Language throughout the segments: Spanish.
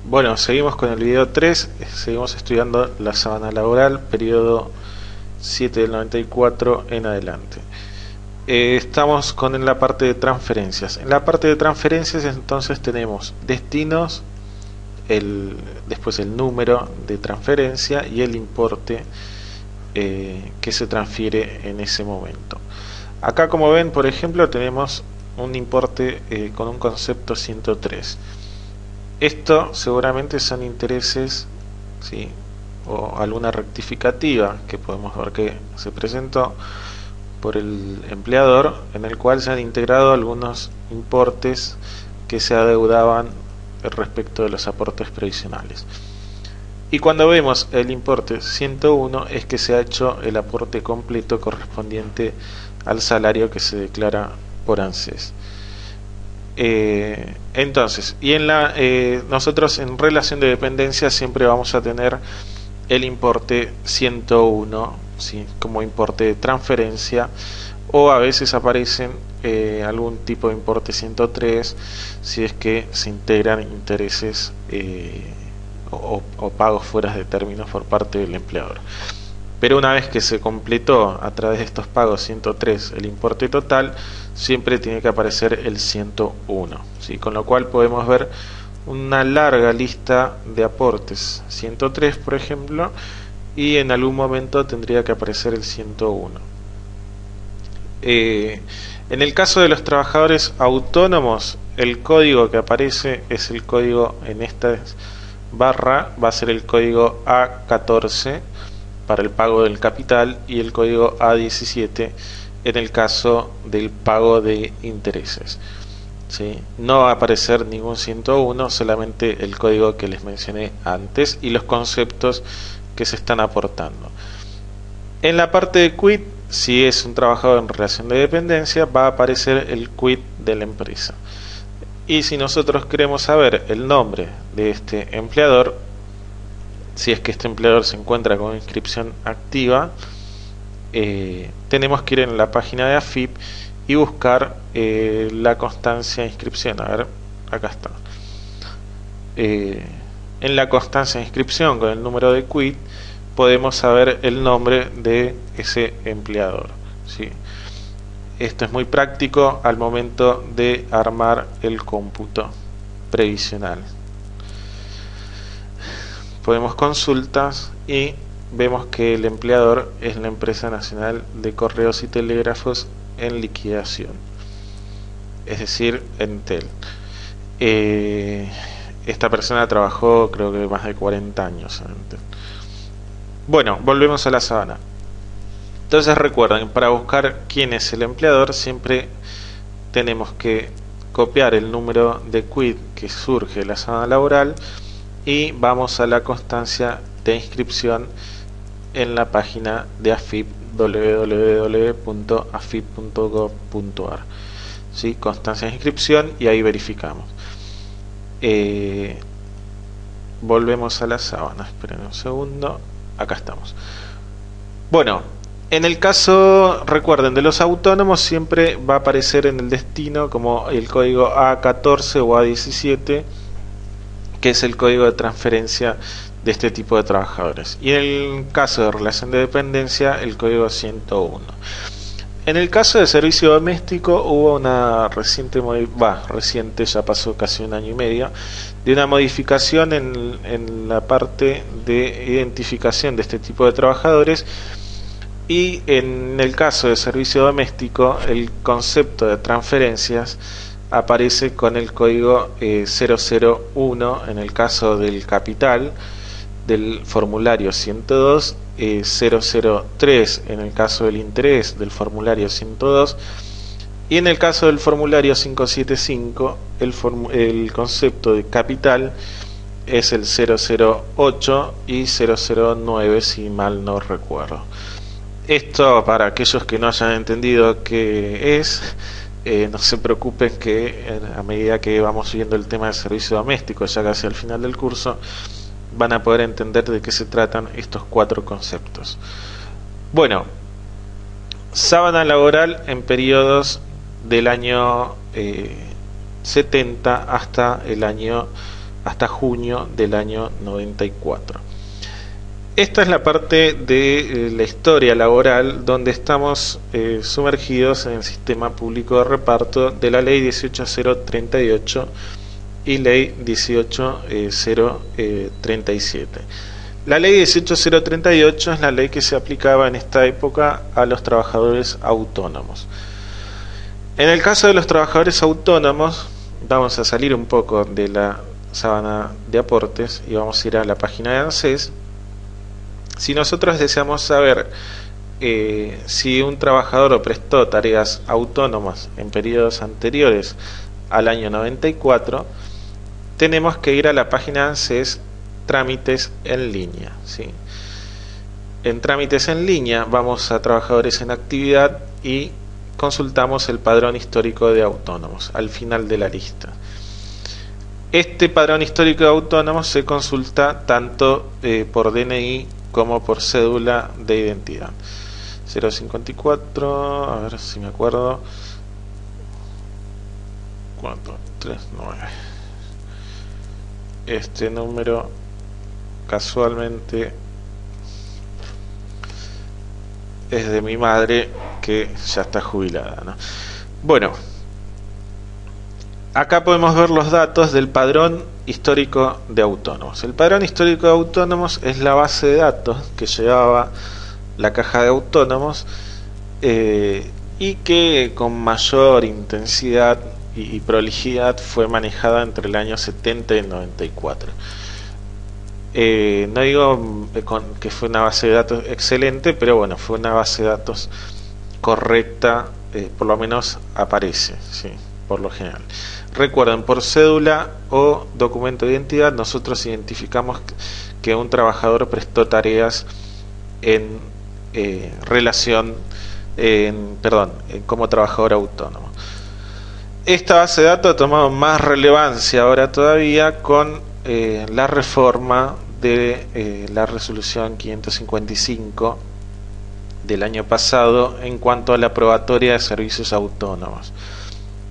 Bueno, seguimos con el video 3, seguimos estudiando la sábana laboral, periodo 7 del 94 en adelante. Estamos con la parte de transferencias. En la parte de transferencias entonces tenemos destinos, después el número de transferencia y el importe que se transfiere en ese momento. Acá, como ven, por ejemplo, tenemos un importe con un concepto 103. Esto seguramente son intereses, ¿sí?, o alguna rectificativa que podemos ver que se presentó por el empleador, en el cual se han integrado algunos importes que se adeudaban respecto de los aportes previsionales. Y cuando vemos el importe 101 es que se ha hecho el aporte completo correspondiente al salario que se declara por ANSES. Entonces, y nosotros en relación de dependencia siempre vamos a tener el importe 101, ¿sí?, como importe de transferencia, o a veces aparecen algún tipo de importe 103 si es que se integran intereses o pagos fuera de términos por parte del empleador. Pero una vez que se completó a través de estos pagos 103 el importe total, siempre tiene que aparecer el 101, ¿sí? Con lo cual podemos ver una larga lista de aportes 103, por ejemplo, y en algún momento tendría que aparecer el 101. En el caso de los trabajadores autónomos, el código que aparece es el código en esta barra, va a ser el código A14 para el pago del capital y el código A17 en el caso del pago de intereses, ¿sí? No va a aparecer ningún 101, solamente el código que les mencioné antes y los conceptos que se están aportando. En la parte de quit, si es un trabajador en relación de dependencia, va a aparecer el quit de la empresa. Y si nosotros queremos saber el nombre de este empleador, si es que este empleador se encuentra con inscripción activa, tenemos que ir en la página de AFIP y buscar la constancia de inscripción. A ver, acá está. En la constancia de inscripción con el número de quit podemos saber el nombre de ese empleador, ¿sí? Esto es muy práctico al momento de armar el cómputo previsional. Podemos consultas y vemos que el empleador es la Empresa Nacional de Correos y Telégrafos en liquidación, es decir, Entel. Esta persona trabajó creo que más de 40 años en Entel. Bueno, volvemos a la sábana. Entonces recuerden, para buscar quién es el empleador siempre tenemos que copiar el número de quit que surge de la sábana laboral y vamos a la constancia de inscripción en la página de AFIP, www.afip.gov.ar, ¿sí? Constancia de inscripción, y ahí verificamos. Volvemos a la sábana, esperen un segundo, acá estamos. Bueno, en el caso, recuerden, de los autónomos siempre va a aparecer en el destino como el código A14 o A17, que es el código de transferencia de este tipo de trabajadores, y en el caso de relación de dependencia el código 101. En el caso de servicio doméstico hubo una reciente, ya pasó casi un año y medio, de una modificación en la parte de identificación de este tipo de trabajadores, y en el caso de servicio doméstico el concepto de transferencias aparece con el código 001 en el caso del capital del formulario 102, 003 en el caso del interés del formulario 102, y en el caso del formulario 575 el concepto de capital es el 008 y 009, si mal no recuerdo. Esto, para aquellos que no hayan entendido qué es, no se preocupen, que a medida que vamos viendo el tema del servicio doméstico, ya casi al final del curso, van a poder entender de qué se tratan estos cuatro conceptos. Bueno, sábana laboral en periodos del año 70 hasta el año hasta junio del año 94. Esta es la parte de la historia laboral donde estamos sumergidos en el sistema público de reparto de la ley 18038 y ley 18037. La ley 18038 es la ley que se aplicaba en esta época a los trabajadores autónomos. En el caso de los trabajadores autónomos, vamos a salir un poco de la sábana de aportes y vamos a ir a la página de ANSES. Si nosotros deseamos saber si un trabajador prestó tareas autónomas en periodos anteriores al año 94, tenemos que ir a la página de ANSES Trámites en línea, ¿sí? En Trámites en línea vamos a Trabajadores en actividad y consultamos el padrón histórico de autónomos al final de la lista. Este padrón histórico de autónomos se consulta tanto por DNI como por cédula de identidad. 054, a ver si me acuerdo, 439. Este número casualmente es de mi madre, que ya está jubilada, ¿no? Bueno, acá podemos ver los datos del padrón histórico de autónomos. El padrón histórico de autónomos es la base de datos que llevaba la caja de autónomos y que con mayor intensidad y prolijidad fue manejada entre el año 70 y el 94. No digo que fue una base de datos excelente, pero bueno, fue una base de datos correcta, por lo menos aparece, ¿sí? Por lo general. Recuerden, por cédula o documento de identidad nosotros identificamos que un trabajador prestó tareas en como trabajador autónomo. Esta base de datos ha tomado más relevancia ahora todavía con la reforma de la resolución 555 del año pasado en cuanto a la probatoria de servicios autónomos,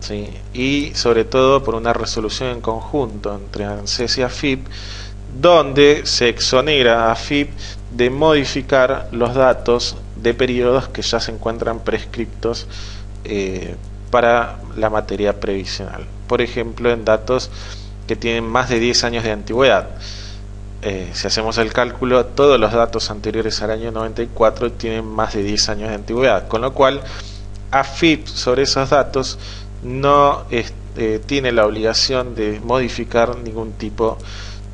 ¿sí? Y sobre todo por una resolución en conjunto entre ANSES y AFIP, donde se exonera a AFIP de modificar los datos de periodos que ya se encuentran prescriptos para la materia previsional. Por ejemplo, en datos que tienen más de 10 años de antigüedad. Si hacemos el cálculo, todos los datos anteriores al año 94 tienen más de 10 años de antigüedad, con lo cual AFIP sobre esos datos no tiene la obligación de modificar ningún tipo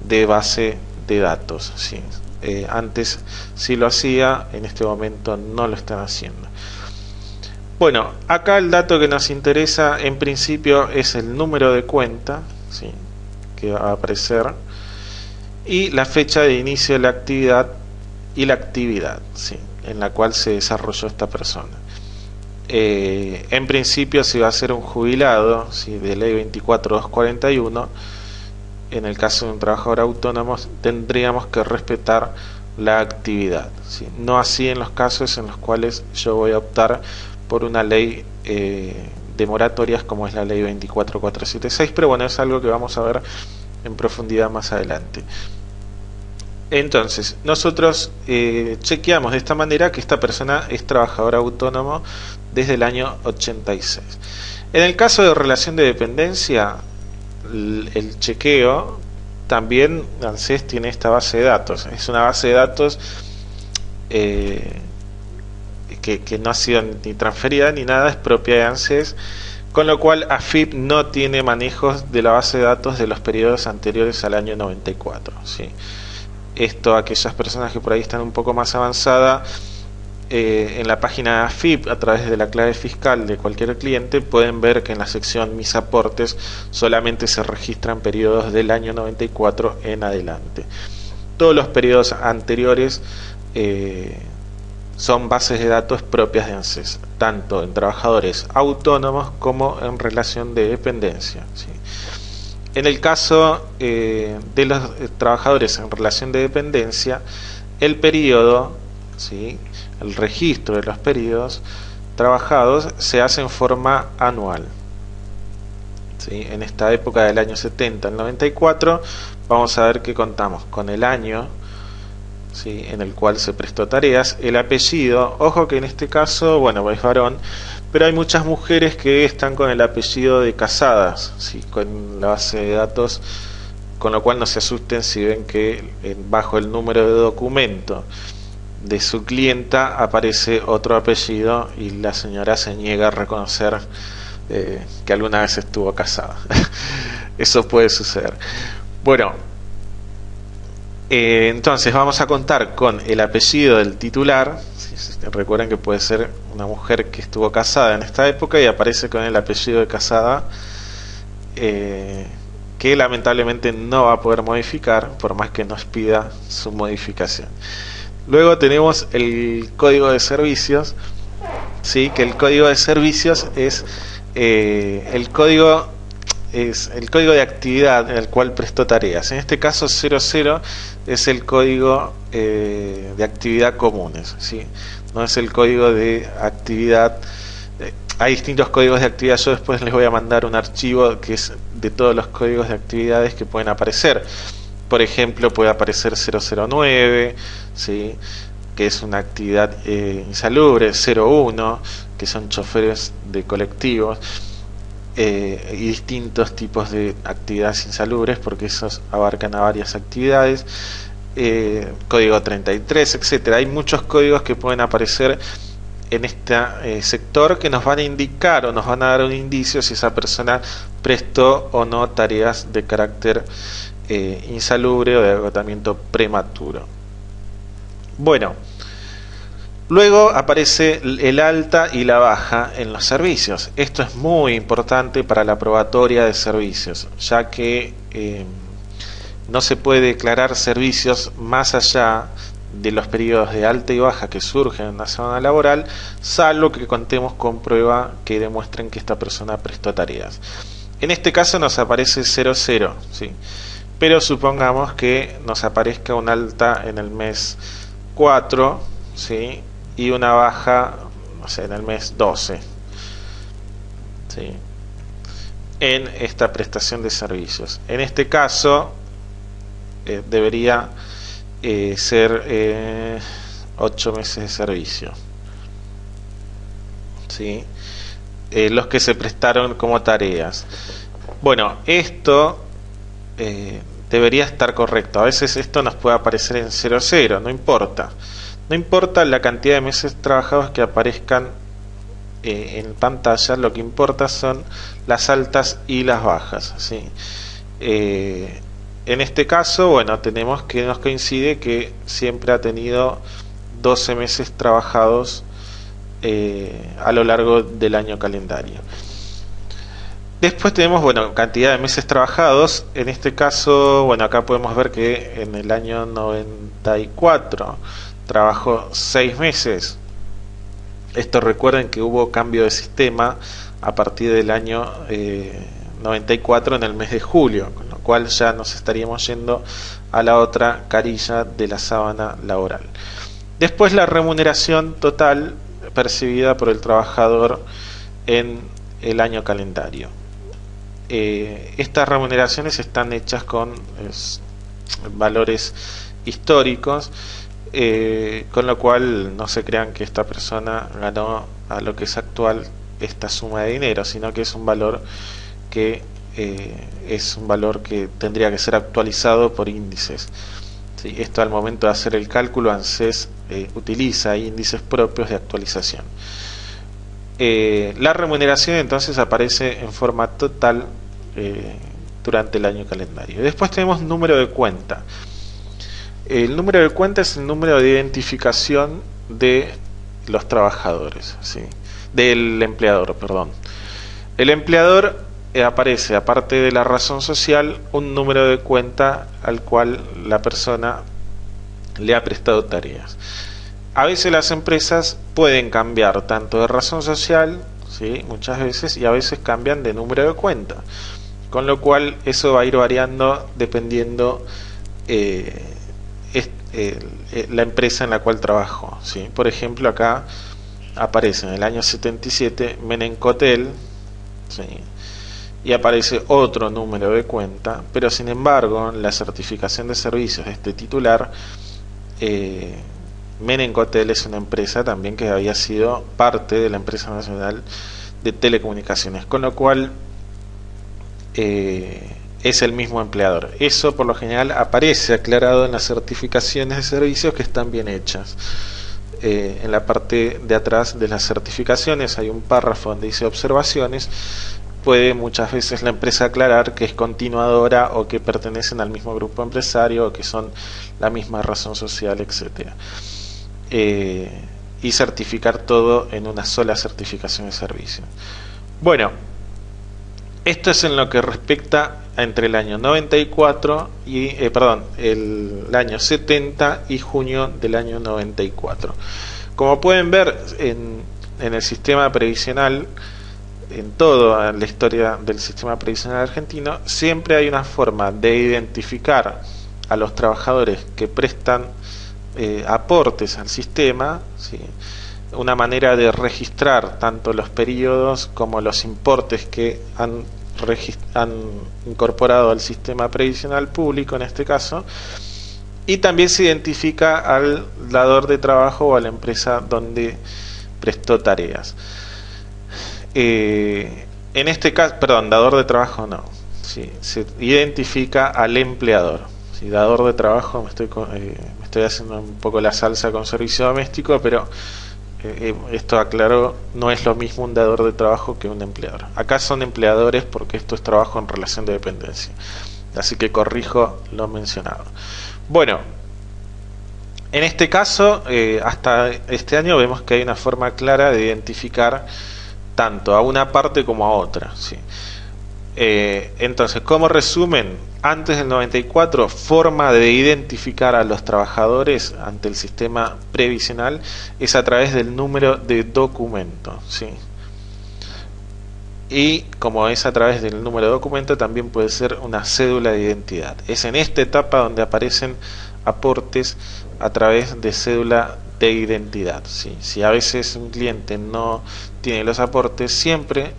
de base de datos, ¿sí? Antes sí lo hacía, en este momento no lo están haciendo. Bueno, acá el dato que nos interesa en principio es el número de cuenta, ¿sí?, que va a aparecer, y la fecha de inicio de la actividad y la actividad, ¿sí?, en la cual se desarrolló esta persona. En principio, si va a ser un jubilado, ¿sí?, de ley 24241, en el caso de un trabajador autónomo tendríamos que respetar la actividad, ¿sí? No así en los casos en los cuales yo voy a optar por una ley de moratorias como es la ley 24476, pero bueno, es algo que vamos a ver en profundidad más adelante. Entonces, nosotros chequeamos de esta manera que esta persona es trabajador autónomo desde el año 86. En el caso de relación de dependencia, el chequeo también, ANSES tiene esta base de datos. Es una base de datos que no ha sido ni transferida ni nada, es propia de ANSES, con lo cual AFIP no tiene manejos de la base de datos de los periodos anteriores al año 94, ¿sí? Esto, aquellas personas que por ahí están un poco más avanzadas, en la página de AFIP, a través de la clave fiscal de cualquier cliente, pueden ver que en la sección Mis aportes solamente se registran periodos del año 94 en adelante. Todos los periodos anteriores son bases de datos propias de ANSES, tanto en trabajadores autónomos como en relación de dependencia, ¿sí? En el caso de los trabajadores en relación de dependencia, el periodo, ¿sí?, el registro de los periodos trabajados se hace en forma anual, ¿sí? En esta época del año 70 al 94 vamos a ver que contamos con el año, ¿sí?, en el cual se prestó tareas, el apellido, ojo que en este caso, bueno, es varón, pero hay muchas mujeres que están con el apellido de casadas, ¿sí?, con la base de datos, con lo cual no se asusten si ven que bajo el número de documento de su clienta aparece otro apellido y la señora se niega a reconocer que alguna vez estuvo casada. Eso puede suceder. Bueno, entonces vamos a contar con el apellido del titular. Recuerden que puede ser una mujer que estuvo casada en esta época y aparece con el apellido de casada, que lamentablemente no va a poder modificar por más que nos pida su modificación. Luego tenemos el código de servicios, ¿sí?, que el código de servicios es el código de actividad en el cual prestó tareas. En este caso 00 es el código de actividad comunes, ¿sí?, no es el código de actividad. Hay distintos códigos de actividad. Yo después les voy a mandar un archivo que es de todos los códigos de actividades que pueden aparecer. Por ejemplo, puede aparecer 009, ¿sí?, que es una actividad insalubre, 01, que son choferes de colectivos, y distintos tipos de actividades insalubres, porque esos abarcan a varias actividades, código 33, etcétera. Hay muchos códigos que pueden aparecer en este sector que nos van a indicar o nos van a dar un indicio si esa persona prestó o no tareas de carácter insalubre o de agotamiento prematuro. Bueno, luego aparece el alta y la baja en los servicios. Esto es muy importante para la probatoria de servicios, ya que no se puede declarar servicios más allá de los periodos de alta y baja que surgen en la zona laboral, salvo que contemos con prueba que demuestren que esta persona prestó tareas. En este caso nos aparece 00, ¿sí?, pero supongamos que nos aparezca un alta en el mes 4, ¿sí?, y una baja, no sé, en el mes 12, ¿sí?, en esta prestación de servicios. En este caso debería ser 8 meses de servicio, ¿sí?, los que se prestaron como tareas. Bueno, esto debería estar correcto. A veces esto nos puede aparecer en 00, no importa. No importa la cantidad de meses trabajados que aparezcan en pantalla, lo que importa son las altas y las bajas, ¿sí? En este caso, bueno, tenemos que nos coincide que siempre ha tenido 12 meses trabajados a lo largo del año calendario. Después tenemos, bueno, cantidad de meses trabajados. En este caso, bueno, acá podemos ver que en el año 94 trabajó 6 meses. Esto, recuerden que hubo cambio de sistema a partir del año 94 en el mes de julio, con lo cual ya nos estaríamos yendo a la otra carilla de la sábana laboral. Después la remuneración total percibida por el trabajador en el año calendario. Estas remuneraciones están hechas con valores históricos, con lo cual no se crean que esta persona ganó a lo que es actual esta suma de dinero, sino que es un valor que tendría que ser actualizado por índices. ¿Sí? Esto, al momento de hacer el cálculo, ANSES utiliza índices propios de actualización. La remuneración entonces aparece en forma total durante el año calendario. Después tenemos número de cuenta. El número de cuenta es el número de identificación de los trabajadores, ¿sí?, del empleador, perdón. El empleador aparece, aparte de la razón social, un número de cuenta al cual la persona le ha prestado tareas. A veces las empresas pueden cambiar tanto de razón social, ¿sí?, muchas veces, y a veces cambian de número de cuenta, con lo cual eso va a ir variando dependiendo la empresa en la cual trabajó, ¿sí? Por ejemplo, acá aparece en el año 77 Menencotel, ¿sí?, y aparece otro número de cuenta, pero sin embargo la certificación de servicios de este titular, Menencotel es una empresa también que había sido parte de la empresa nacional de telecomunicaciones, con lo cual es el mismo empleador. Eso por lo general aparece aclarado en las certificaciones de servicios que están bien hechas. En la parte de atrás de las certificaciones hay un párrafo donde dice observaciones. Puede muchas veces la empresa aclarar que es continuadora o que pertenecen al mismo grupo empresario o que son la misma razón social, etcétera. Y certificar todo en una sola certificación de servicio. Bueno, esto es en lo que respecta a entre el año 94 y el año 70 y junio del año 94. Como pueden ver en el sistema previsional, en toda la historia del sistema previsional argentino, siempre hay una forma de identificar a los trabajadores que prestan aportes al sistema, ¿sí? Una manera de registrar tanto los periodos como los importes que han incorporado al sistema previsional público en este caso, y también se identifica al dador de trabajo o a la empresa donde prestó tareas. En este caso, dador de trabajo no, sí, se identifica al empleador. Sí, dador de trabajo, me estoy haciendo un poco la salsa con servicio doméstico, pero esto aclaró, no es lo mismo un dador de trabajo que un empleador. Acá son empleadores porque esto es trabajo en relación de dependencia, así que corrijo lo mencionado. Bueno, en este caso, hasta este año vemos que hay una forma clara de identificar tanto a una parte como a otra, ¿sí? Entonces, como resumen, antes del 94, forma de identificar a los trabajadores ante el sistema previsional es a través del número de documento, ¿sí? Y como es a través del número de documento, también puede ser una cédula de identidad. Es en esta etapa donde aparecen aportes a través de cédula de identidad, ¿sí? Si a veces un cliente no tiene los aportes, siempre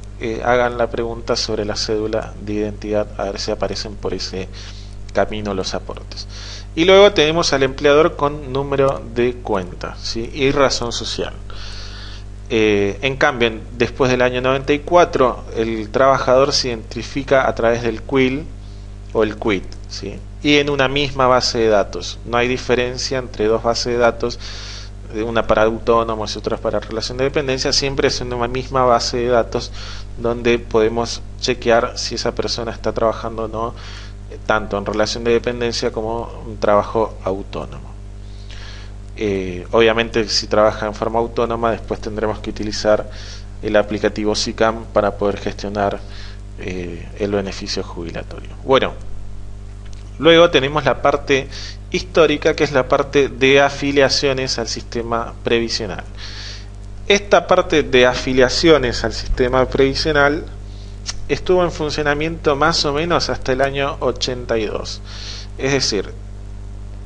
hagan la pregunta sobre la cédula de identidad, a ver si aparecen por ese camino los aportes. Y luego tenemos al empleador con número de cuenta, ¿sí? Y razón social. En cambio, después del año 94, el trabajador se identifica a través del CUIL o el QUIT, ¿sí? Y en una misma base de datos. No hay diferencia entre dos bases de datos, una para autónomos y otra para relación de dependencia. Siempre es una misma base de datos donde podemos chequear si esa persona está trabajando o no, tanto en relación de dependencia como un trabajo autónomo. Obviamente, si trabaja en forma autónoma, después tendremos que utilizar el aplicativo SICAM para poder gestionar el beneficio jubilatorio. Bueno, luego tenemos la parte histórica, que es la parte de afiliaciones al sistema previsional. Esta parte de afiliaciones al sistema previsional estuvo en funcionamiento más o menos hasta el año 82. Es decir,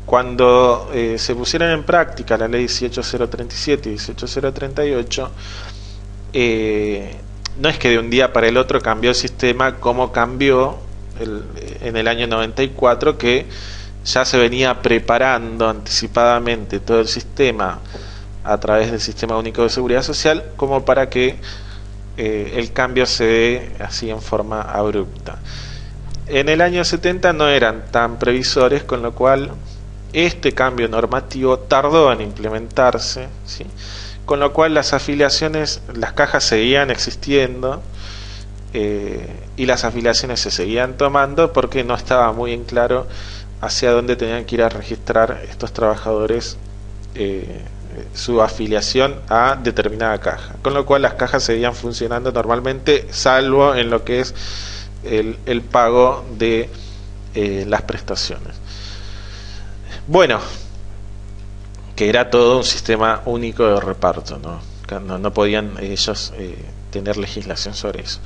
cuando se pusieron en práctica la ley 18037 y 18038, no es que de un día para el otro cambió el sistema como cambió en el año 94, que ya se venía preparando anticipadamente todo el sistema a través del Sistema Único de Seguridad Social, como para que el cambio se dé así en forma abrupta. En el año 70 no eran tan previsores, con lo cual este cambio normativo tardó en implementarse, ¿sí? Con lo cual las afiliaciones, las cajas seguían existiendo, y las afiliaciones se seguían tomando porque no estaba muy en claro hacia dónde tenían que ir a registrar estos trabajadores su afiliación a determinada caja, con lo cual las cajas seguían funcionando normalmente, salvo en lo que es el pago de las prestaciones. Bueno, que era todo un sistema único de reparto, no podían ellos tener legislación sobre eso.